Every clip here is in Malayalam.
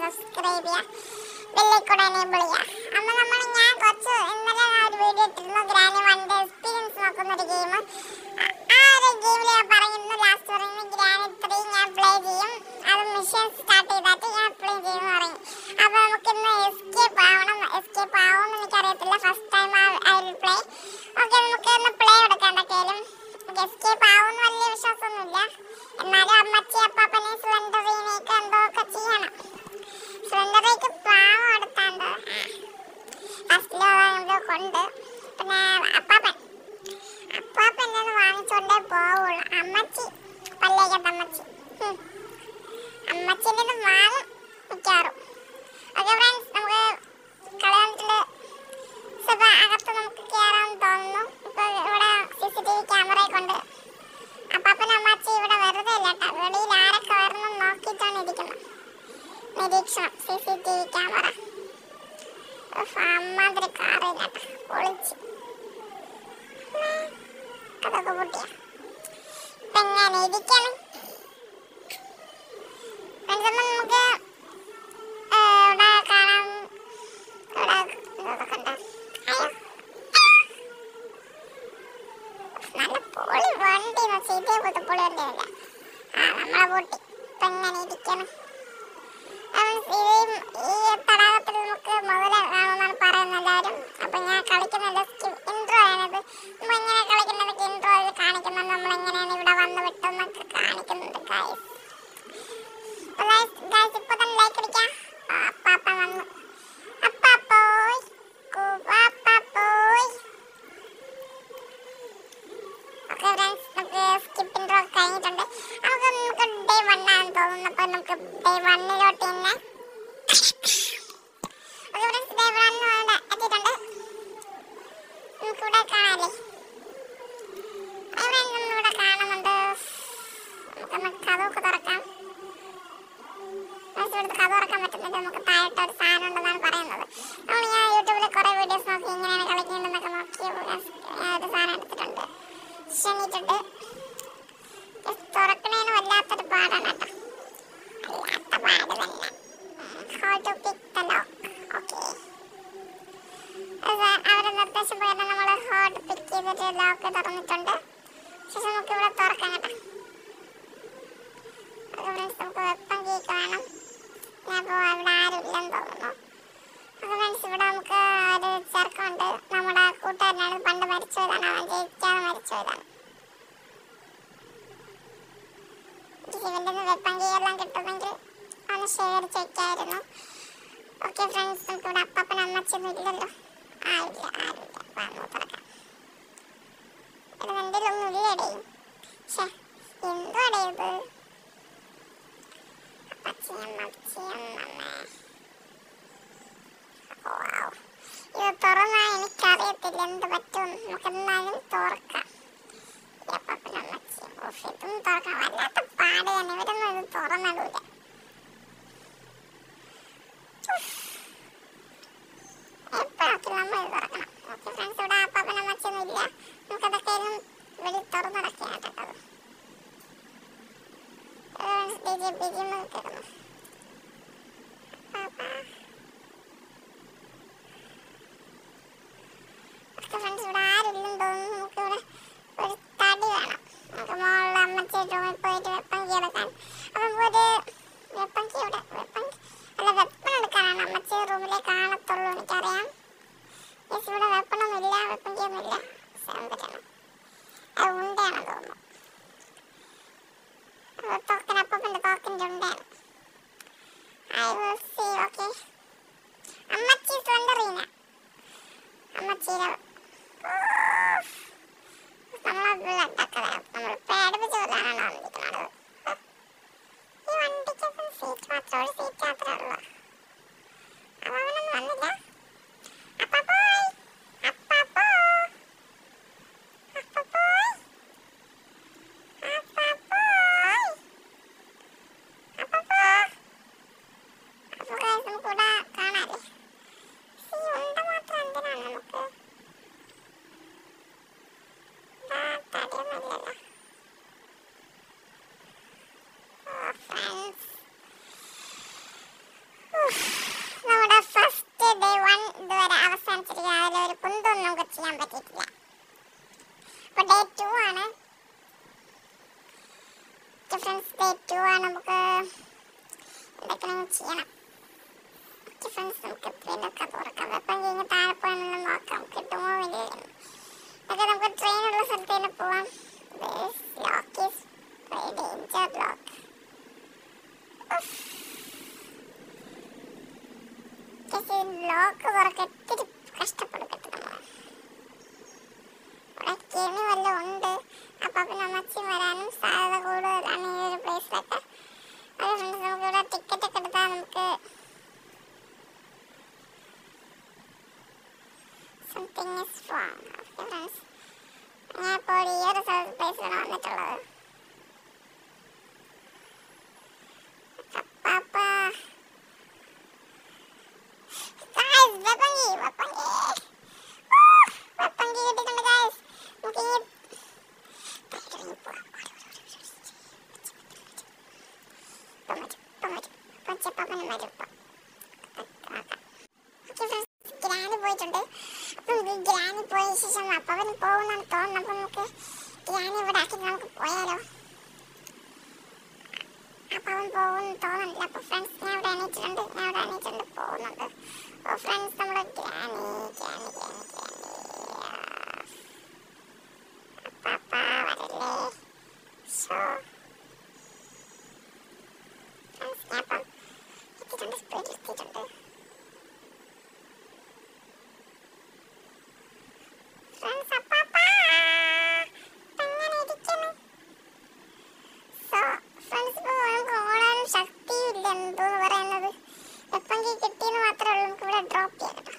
സബ്സ്ക്രൈബ് ചെയ്യുക, ബെല്ലൈക്കൺ എനേബിൾ ചെയ്യുക. അപ്പോൾ ഞാൻ കുറച്ച് ഇന്നലെ ഒരു വീഡിയോ ഇട്ടിരുന്നു, ഗ്രാനി 1 ഡേ എക്സ്പീരിയൻസ് നോക്കുന്നൊരു ഗെയിം. ആ ഒരു ഗെയിമിൽ ഞാൻ പറയുന്നു, ലാസ്റ്റ് പറയുന്നു ഗ്രാനി 3 ഞാൻ പ്ലേ ചെയ്യും. അത് മിഷൻ സ്റ്റാർട്ട് ചെയ്തിട്ട് ഞാൻ പ്ലേ ചെയ്യുമെന്ന് പറയും. അപ്പോൾ നമുക്കിന്ന് എസ്കേപ്പ് ആവണം. എസ്കേപ്പ് ആവുമെന്ന് എനിക്കറിയത്തില്ല, first time I will play. Okay, നമുക്കിന്ന് പ്ലേ എടുക്കാം. എന്തൊക്കെയാലും എസ്കേപ്പ് ആവുമെന്ന് വലിയ വിശ്വാസമൊന്നുമില്ല. എന്നാലും അമ്മച്ചി അപ്പാപ്പനെ സ്ലെൻഡറിനെയൊക്കെ എന്തോ ഒക്കെ ചെയ്യണം. സ്ലെൻഡറേക്ക് പാവം എടുത്താണ്ട് ഫസ്റ്റിലോ കൊണ്ട് പിന്നെ അപ്പാപ്പൻ എന്നത് വാങ്ങിച്ചോണ്ടേ പോവുള്ളൂ. അമ്മച്ചി പല്ലേക്കത്ത അമ്മച്ചിൻ്റെ വാങ്ങും മിക്കാറും. ഓക്കെ ഫ്രണ്ട്സ്, നമുക്ക് കളയാളത്തിൽ അകത്ത് നമുക്ക് കയറാൻ തോന്നുന്നു. ഇപ്പോൾ ഇവിടെ CCTV ക്യാമറയെ കൊണ്ട് അപ്പാപ്പൻ അമ്മച്ചി ഇവിടെ വെറുതെ ഇല്ല കേട്ടോ, വെളിയിൽ ആരൊക്കെ വരണം നോക്കിയിട്ടാണ് ഇരിക്കുന്നത്. നിരീക്ഷണം CCTV ക്യാമറ. അമ്മാതിരി കാറില്ല കേട്ടോ, പൊളിച്ച് അതൊക്കെ പൊട്ടിയ ഇപ്പം എങ്ങനെ ഇരിക്കണം. നമുക്ക് ഇവിടെ കാണാം, ഇവിടെ കണ്ട നല്ല പൊളി വണ്ടി സീറ്റേ പോലത്തെ പൊളി വണ്ടിയല്ല. നമ്മളെ പൊട്ടി ഇപ്പം എങ്ങനെ ഇരിക്കണം. ഈ തടാകത്തിൽ നമുക്ക് മുതല കാണുമെന്നാണ് പറയുന്നത് എല്ലാവരും. അപ്പം ഞാൻ കളിക്കുന്നത് ഇൻട്രോ ആണത്. നമ്മൾ എങ്ങനെ കളിക്കുന്നതൊക്കെ ഇൻട്രോയിൽ കാണിക്കുന്നുണ്ട്, നമ്മളെങ്ങനെയാണ് ഇവിടെ വന്ന് വിട്ടെന്നൊക്കെ കാണിക്കുന്നുണ്ട് ഗായ്സ്. ഇപ്പൊ തന്നെ ലൈക്ക് അടിക്കാം. അപ്പാപ്പ വന്നു, അപ്പാപ്പോയ് അപ്പാപ്പോയ്. ഓക്കെ ഫ്രണ്ട്സ്, നമുക്ക് സ്കിപ്പ് ഇൻട്രോ കഴിഞ്ഞിട്ടുണ്ട്. നമുക്ക് ഡേ 1 ആണെന്ന് തോന്നുന്നു. അപ്പം നമുക്ക് ഡേ 1 തന്നെ എത്തിയിട്ടുണ്ട്. നമുക്കിവിടെ കാണാല്ലേ, നമ്മളിവിടെ കാണുന്നുണ്ട്. നമുക്കൊന്ന് കഥയൊക്കെ തുറക്കാം. ഇവിടുത്തെ കഥ തുറക്കാൻ പറ്റുന്നില്ല. നമുക്ക് താഴോട്ട് ഒരു സാധനം ഉണ്ടെന്നാണ് പറയുന്നത്. ഞാൻ യൂട്യൂബിൽ കുറേ വീഡിയോസ് നോക്കി ഇങ്ങനെയാണ് കളിക്കേണ്ടതെന്നൊക്കെ നോക്കി ഒരു സാധനം എടുത്തിട്ടുണ്ട്, ക്ഷണിച്ചിട്ടുണ്ട്. തുറക്കണേന് വല്ലാത്തൊരു പാടാണ് കേട്ടോ, വല്ലാത്ത പാട് തന്നെ. How to pick the lock. Okay, അവരുടെ നിർദ്ദേശം പ്രകാരം നമ്മൾ ഹോട്ട് പിക്ക് ചെയ്തിട്ട് ലോക്ക് തുറന്നിട്ടുണ്ട്. ശേഷം നമുക്ക് ഇവിടെ തുറക്കാം കേട്ടോ. നമുക്ക് വെപ്പൺ കേക്ക് വേണം. ഞാനിപ്പോൾ ഇവിടെ ആരും ഇല്ലെന്ന് തോന്നുന്നു. അപ്പോൾ ഫ്രണ്ട്സ്, ഇവിടെ നമുക്ക് ഒരു ചെറുക്കമുണ്ട്, നമ്മുടെ കൂട്ടുകാരനാണ്, പണ്ട് മരിച്ചുപോയതാണ്, അവൻ ജയിക്കാതെ മരിച്ചുപോയതാണ്. ഇവൻ്റെ വെപ്പൺ കീ എല്ലാം കിട്ടുമെങ്കിൽ ഒന്ന് ഷെയർ ചെയ്യിക്കായിരുന്നു. ഓക്കെ ഫ്രണ്ട്സ്, നമുക്കിവിടെ അപ്പാപ്പൻ അമ്മച്ചൊന്നും ഇല്ലല്ലോ. ആരില്ല, വന്നു തുറക്കാം. ഇത് രണ്ടിലൊന്നും ഇല്ലേടേ. ഷേ, എന്തുവാടേ ഇത്? ഇത് തുറന്നാ എനിക്കറിയത്തില്ല എന്ത് പറ്റും. നമുക്ക് എന്നാലും തുറക്കാം. ഇതും തുറക്കാം, വല്ലാത്ത പാട് തന്നെ. ഇവരൊന്നും ഇത് തുറന്നിടൂല. എപ്പോഴൊക്കെ നമ്മൾ ഇത് തുറക്കണം. ഓക്കെ ഫ്രണ്ട്സ്, ഇവിടെ അപ്പാപ്പൻ അമ്മച്ചൊന്നും ഇല്ല. നമുക്കതൊക്കെ വെളി തുറന്നിടക്കാം കേട്ടോ. BGM കേൾക്കുന്നു. ഫ്രണ്ട്സ്, ഇവിടെ ആരില്ലെന്ന് തോന്നുന്നു. നമുക്കിവിടെ ഒരു തടി വേണം. നമുക്ക് മുകളിൽ അമ്മച്ചി റൂമിൽ പോയിട്ട് വെപ്പൺ കീ എടുക്കാൻ. അപ്പം ഒരു വെപ്പൺ കീ ഇവിടെ വെപ്പൺ എടുക്കാനാണ് അമ്മച്ചി റൂമിലെ കാണത്തുള്ളൂ, എനിക്കറിയാം. ഇവിടെ വെപ്പണൊന്നും ഇല്ല, വെപ്പൺ കീ ഒന്നും ഇല്ല. അത് ഉണ്ടയാണെന്ന് തോന്നുന്നു. അപ്പൻ്റെ തോക്കിൻ്റെ ഉണ്ടയാണ്. I will see. Okay, അമ്മച്ചി സ്ലെൻഡറീന, അമ്മച്ചിയുടെ നമ്മളെ നമ്മൾ പേടിപ്പിച്ച് കൊല്ലാനാണ് വന്നിരിക്കുന്നത്. ഈ വണ്ടിക്ക് സീറ്റ് മാത്രം, ഒരു സീറ്റ് മാത്രമേ ഉള്ളൂ. അപ്പോൾ അവനൊന്നും വന്നില്ല. അപ്പാപ്പോയ് അപ്പാപ്പോ അപ്പാപ്പോയ് അപ്പാപ്പോയ് അപ്പാപ്പോ. അപ്പോൾ നമുക്കിവിടെ കാണാല്ലേ, ഈ ഉണ്ട മാത്രം എന്തിനാണ് നമുക്ക്? ചെയ്യാൻ പറ്റിയിട്ടില്ല. അപ്പോൾ ഡേ 2 ആണ് ഫ്രണ്ട്സ്. ഡേ 2 ആണ്. നമുക്ക് എന്തൊക്കെ ചെയ്യണം ഫ്രണ്ട്സ്. നമുക്ക് ട്രെയിനൊക്കെ തുറക്കാം. വെപ്പം കഴിഞ്ഞ് താഴെ പോകാനൊന്ന് നോക്കാം കിട്ടുമോ ഇല്ലയോ. അതൊക്കെ നമുക്ക് ട്രെയിനുള്ള സ്ഥലത്ത് തന്നെ പോവാം. Lock is danger lock. Lock തുറക്കാൻ ഇത്തിരി കഷ്ടപ്പെടും നമ്മൾ. ഇവിടെ കെണി വല്ലതും ഉണ്ട്. അപ്പം പിന്നെ അമ്മച്ചി വരാനും സാധ്യത കൂടുതലാണ് ഈ ഒരു പ്ലേസിലൊക്കെ. അത് ഫ്രണ്ട്സ് നമുക്ക് ഇവിടെ ടിക്കറ്റ് ഒക്കെ എടുത്താൽ നമുക്ക് something is wrong. Okay friends, ഞാൻ ഇപ്പോൾ ഈ ഒരു പ്ലേസിലാണ് വന്നിട്ടുള്ളത്. പോയിട്ടുണ്ട്. അപ്പം ഗ്രാനി പോയ ശേഷം അപ്പവൻ പോകുന്നാണ് തോന്നുന്നത്. അപ്പം നമുക്ക് ഗ്രാനി ഇവിടെ ആക്കി നമുക്ക് പോയാലോ. അപ്പവൻ പോകുമെന്ന് തോന്നുന്നില്ല. അപ്പോൾ ഫ്രണ്ട്സ് ഞാൻ ഇവിടെ എണീറ്റിട്ടുണ്ട് പോകുന്നുണ്ട്. അപ്പോൾ ഫ്രണ്ട്സ് നമ്മുടെ ഗ്രാനി അപ്പാപ്പ വരല്ലേ. സോ ഫ്രണ്ട്സ് ഞാൻ അപ്പം എത്തിയിട്ടുണ്ട്, സ്പീഡിൽ എത്തിയിട്ടുണ്ട്. ഫ്രണ്ട്സ് അപ്പാപ്പ എങ്ങനെ ഇരിക്കുന്നു. സോ ഫ്രണ്ട്സ് ഇപ്പോൾ നമുക്ക് ഓടാനും ശക്തിയില്ല എന്തോന്ന് പറയുന്നത്. എപ്പെങ്കിൽ കിട്ടിയെന്ന് മാത്രമേ ഉള്ളൂ. നമുക്ക് ഇവിടെ ഡ്രോപ്പ് ചെയ്യാം കേട്ടോ.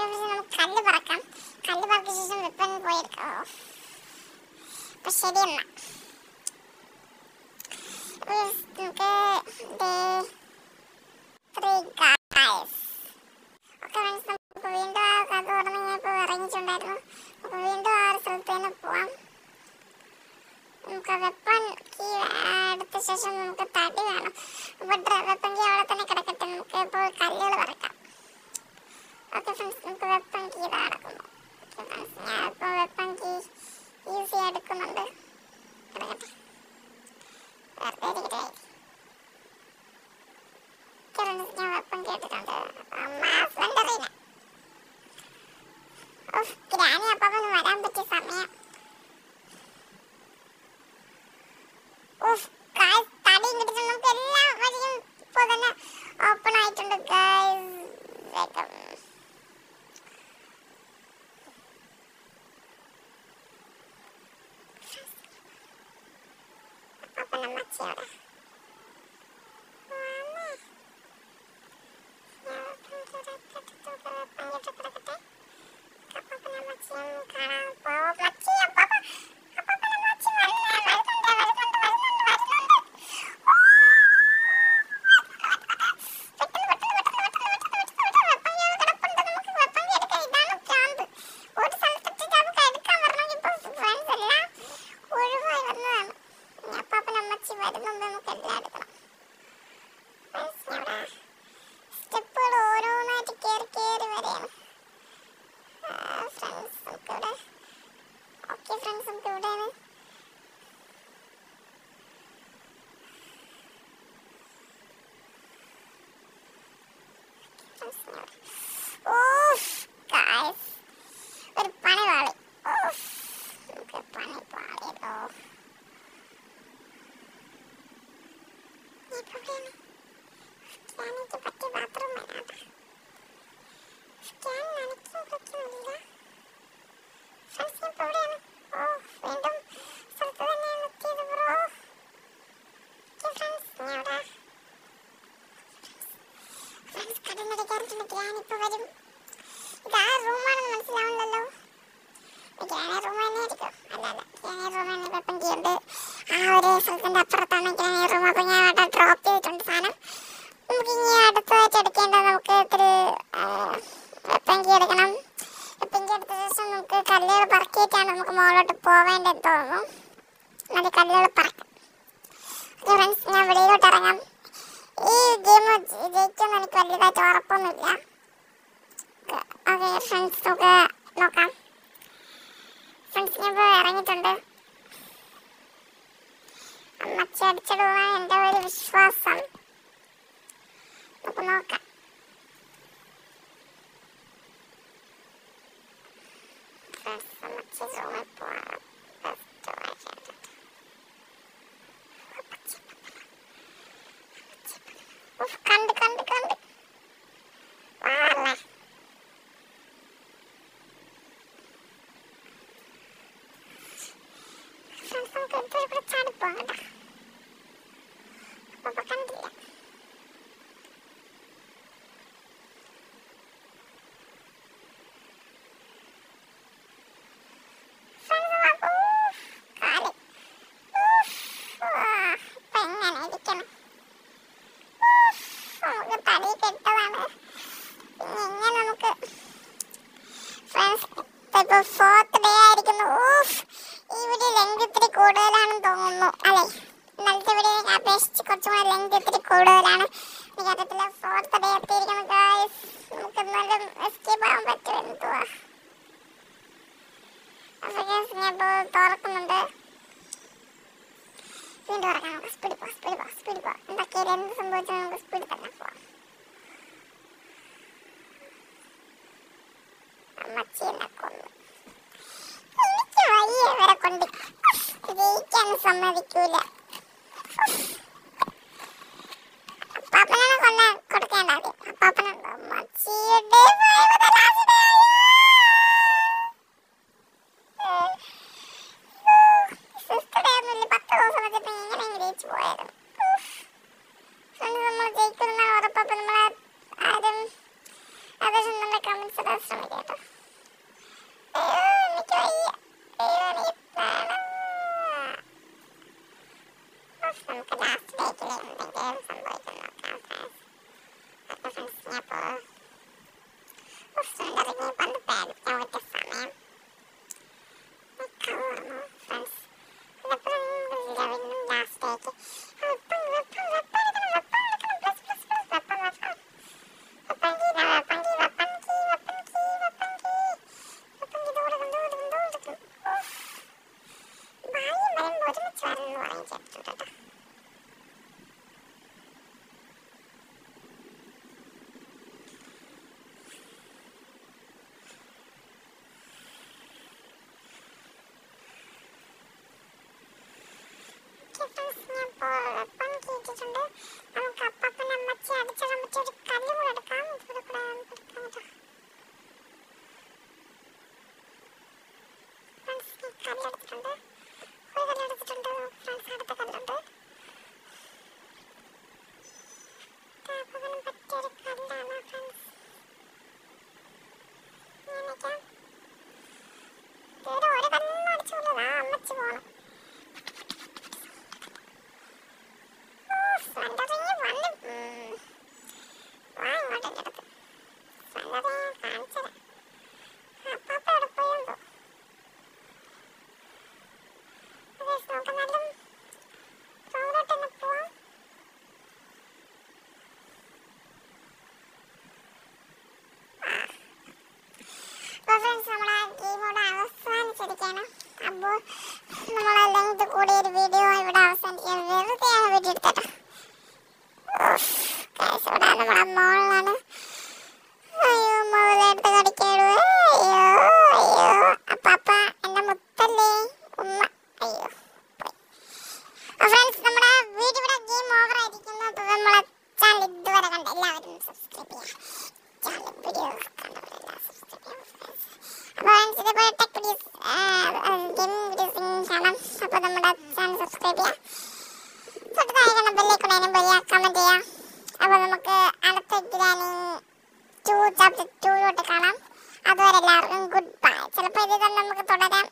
നമുക്ക് കല്ല് പറക്കാം. കല്ല് പറക്കിയ ശേഷം വെപ്പൻ പോയെടുക്കാം. അപ്പം ശരി എന്നാ നമുക്ക് ഡേ 3 ഗായ്സ്. ഓക്കെ ഫ്രണ്ട്സ്, നമുക്ക് വീണ്ടും ആ കഥ തുറന്ന് ഞാൻ ഇപ്പോൾ ഇറങ്ങിയിട്ടുണ്ടായിരുന്നു. അപ്പോൾ വീണ്ടും ആ ഒരു സ്ഥലത്ത് തന്നെ പോവാം. നമുക്ക് വെപ്പൺ കീ എടുത്ത ശേഷം നമുക്ക് തടി വേണം. അപ്പോൾ വെപ്പൺ കീ അവിടെ തന്നെ കിടക്കട്ടെ. നമുക്ക് ഇപ്പോൾ കല്ലുകൾ പറക്കാം. ഓക്കെ ഫ്രണ്ട്സ്, നമുക്ക് വെപ്പൺ കീ ഇതാ കിടക്കുന്നു. ഓക്കെ ഫ്രണ്ട്സ്, ഞാൻ ഇപ്പോൾ വെപ്പൺ കീ യൂസ് ചെയ്യാൻ എടുക്കുന്നുണ്ട്. കിടക്കട്ടെ, വെറുതെ ഇരിക്കട്ടെ. ഞാൻ വെപ്പൺ കേട്ടിട്ടുണ്ട്. ഗ്രാനി അപ്പം വരാൻ പറ്റിയ സമയം. തടിയും കിട്ടിട്ട് നമുക്ക് എല്ലാ വഴിയും ഇപ്പോൾ തന്നെ ഓപ്പൺ ആയിട്ടുണ്ട് ഗൈസ്. അപ്പം അമ്മച്ചിയോടെ സ്റ്റെപ്പുകൾ ഓരോന്നായിട്ട് കയറി കയറി വരെയാണ്. ഫ്രണ്ട്സ് നമുക്കിവിടെ ഓക്കെ ഫ്രണ്ട്സ് നമുക്ക് ഇവിടെയാണ്. ഒരു പണി പാളി. നമുക്ക് പണി പാളിയല്ലോ. സ്കാനിക്ക് പറ്റിയ ബാത്റൂം വേണം. സ്കാൻ നനയ്ക്കാൻ പറ്റുന്നില്ല. ഫ്രണ്ട്സ് ഞാൻ ഇപ്പോൾ എവിടെയാണ്? വീണ്ടും സ്ഥലത്ത് തന്നെയാണ് എത്തിയത് ബ്രോ. ഫ്രണ്ട്സ് ഞാൻ അവിടെ ഫ്രണ്ട്സ് കടന്നടിക്കാറുണ്ട്. ഗ്രാനി ഇപ്പോൾ വരും. ഇത് ആ റൂമാണെന്ന് മനസ്സിലാവുന്നല്ലോ. ഗ്രാനി റൂം തന്നെ ആയിരിക്കും. അല്ല ഗ്രാനി റൂം തന്നെ വെപ്പൺ ചെയ്യുന്നുണ്ട്. ആ ഒരു സ്ഥലത്തിൻ്റെ അപ്പുറത്താണ് ഗ്രാനി റൂം. അപ്പോൾ ഞാൻ അവിടെ ഡ്രോപ്പ് ചെയ്തിട്ടുണ്ട് സാധനം. നമുക്ക് ഇനി അടുത്തതായിട്ട് എടുക്കേണ്ടത് നമുക്ക് ഇത്തിരി വെപ്പങ്കി എടുക്കണം. വെപ്പങ്കി എടുത്ത ശേഷം നമുക്ക് കല്ലുകൾ പറക്കിയിട്ടാണ് നമുക്ക് മുകളിലോട്ട് പോവേണ്ടത് തോന്നുന്നു. അത് കല്ലുകൾ പറക്കാം. ഓക്കെ ഫ്രണ്ട്സ് ഞാൻ വെളിയിലോട്ട് ഇറങ്ങാം. ഈ ഗെയിം ജയിക്കുമെന്ന് എനിക്ക് വലിയതായിട്ട് കറക്റ്റായിട്ട് ഉറപ്പൊന്നുമില്ല. ഓക്കെ ഫ്രണ്ട്സ്, നമുക്ക് നോക്കാം. ഫ്രണ്ട്സ്, ഞാൻ ഇപ്പോൾ ഇറങ്ങിയിട്ടുണ്ട്. അമ്മച്ചി അടിച്ചിടുവാൻ എൻ്റെ ഒരു വിശ്വാസം. നമുക്ക് നോക്കാം. അമ്മച്ചി റൂമിൽ പോവാം. കണ്ട് കണ്ട് കണ്ട് വാള ഇവിടെ ചാടിപ്പോവാം കേട്ടോ. അപ്പൊ കണ്ടില്ല. ഫോർത്ത് ഡേ ആയിരിക്കുന്നു. ഇവിടെ ലെങ്ത് ഇത്തിരി കൂടുതലാണെന്ന് തോന്നുന്നു അല്ലേ? ഇന്നലത്തെ വീഡിയോ അപേക്ഷിച്ച് കുറച്ചും കൂടെ ലെങ്ത് ഇത്തിരി കൂടുതലാണ്. എനിക്കറിയത്തില്ല. ഫോർത്ത് ഡേ എത്തിയിരിക്കുന്നു ഗായ്സ്. നമുക്ക് എന്നാലും എസ്കേപ്പ് ആകാൻ പറ്റുമെന്ന് തോന്നുക. അപ്പോൾ ഗായ്സ്, ഞാൻ ഇപ്പോൾ തുറക്കുന്നുണ്ട്. വീണ്ടും തുറക്കാം. നമുക്ക് സ്പീഡ് പോവാം. എന്തൊക്കെയാലും എന്ത് സംഭവിച്ചാൽ നമുക്ക് സ്പീഡിൽ തന്നെ പോവാം. അമ്മച്ചിയെന്നെ കൊന്നു. എനിക്ക് വയ്യ ഇവരെ കൊണ്ട് ജയിക്കാൻ സമ്മതിക്കൂല. അപ്പാപ്പനാണ് കൊന്ന കൊടുക്കേണ്ട ആദ്യം. അപ്പാപ്പനുണ്ടോ? അമ്മച്ചിയുടെ സിസ്റ്ററുടെ ഒന്നുമില്ല. 10 ദിവസം വെച്ചിട്ട് എങ്ങനെ ജയിച്ചു പോയായിരുന്നു. നമ്മൾ ജയിക്കുന്നതാണ് ഉറപ്പപ്പം. നമ്മളെ ആരും അതൊന്നും നല്ല കമന്റ്സ് ഇടാൻ ശ്രമിക്കാം കേട്ടോ. എനിക്ക് വയ്യ. നമുക്ക് ലാസ്റ്റ് ഡേറ്റിൽ എന്തെങ്കിലും സംഭവിക്കാൻ നോക്കാം. ഇറങ്ങി പണ്ട് പേടിക്കാൻ പറ്റിയ സമയം ഫ്രണ്ട്സ്. ലാസ്റ്റ് ഡേറ്റ് നമുക്ക് അപ്പാപ്പനെ അമ്മച്ചി അടിച്ചിടാൻ പറ്റിയ ഒരു കല്ല് കൂടെ എടുക്കാം. ഇവിടെ കൂടെ എടുക്കാം കേട്ടോ. ഫ്രണ്ട്സ്, കല്ലെടുത്തിട്ടുണ്ട്. ഒരു കല്ലെടുത്തിട്ടുണ്ട് ഫ്രണ്ട്സ്. അടുത്ത കല്ലുണ്ട്. അപ്പാപ്പന് പറ്റിയൊരു കല്ലാണ് ഫ്രണ്ട്സ്. ഇങ്ങനെയൊക്കെ ഇവിടെ ഒരു കല്ലും അടിച്ചുകൊണ്ടതാ അമ്മച്ചി പോകണം. അപ്പോൾ നമ്മളെ ലെങ്ത് കൂടിയൊരു വീഡിയോ ഇവിടെ അവസാനിക്കാൻ വെറുതെയാണ് വീഡിയോ എടുത്തത്. ഇവിടെ നമ്മുടെ മോളിലാണ്. അയ്യോ, മോളെടുത്ത് കടിക്കാടു. അയ്യോ അപ്പാപ്പ എൻ്റെ മുത്തല്ലേ ഉമ്മ. അയ്യോ ഫ്രണ്ട്സ്, നമ്മുടെ വീഡിയോ ഇവിടെ ഗെയിം ഓവർ ആയിരിക്കുന്നു. അപ്പോൾ നമ്മളെ ചാനൽ ഇതുവരെ കണ്ട എല്ലാവരും സബ്സ്ക്രൈബ് ചെയ്യാം. ചാനൽ വീഡിയോ കണ്ടവരെല്ലാം സബ്സ്ക്രൈബ് ചെയ്യാം ഫ്രണ്ട്സ്. അപ്പോൾ ഫ്രണ്ട്സ്, ഇതേപോലെ ടെക് വീഡിയോസ് ഗെയിം വീഡിയോസ് കാണാം. അപ്പോൾ നമ്മുടെ ചാനൽ സബ്സ്ക്രൈബ് ചെയ്യാം. തൊട്ടതായി കണ്ട ബെല്ലൈക്കൺ എനേബിൾ ചെയ്യുക, കമൻറ്റ് ചെയ്യുക. അപ്പോൾ നമുക്ക് അടുത്ത ഗ്രാനി 2 ചാപ്റ്റർ 2 കാണാം. അതുവരെ എല്ലാവർക്കും ഗുഡ് ബൈ. ചിലപ്പോൾ ഇത് തന്നെ നമുക്ക് തുടരാം.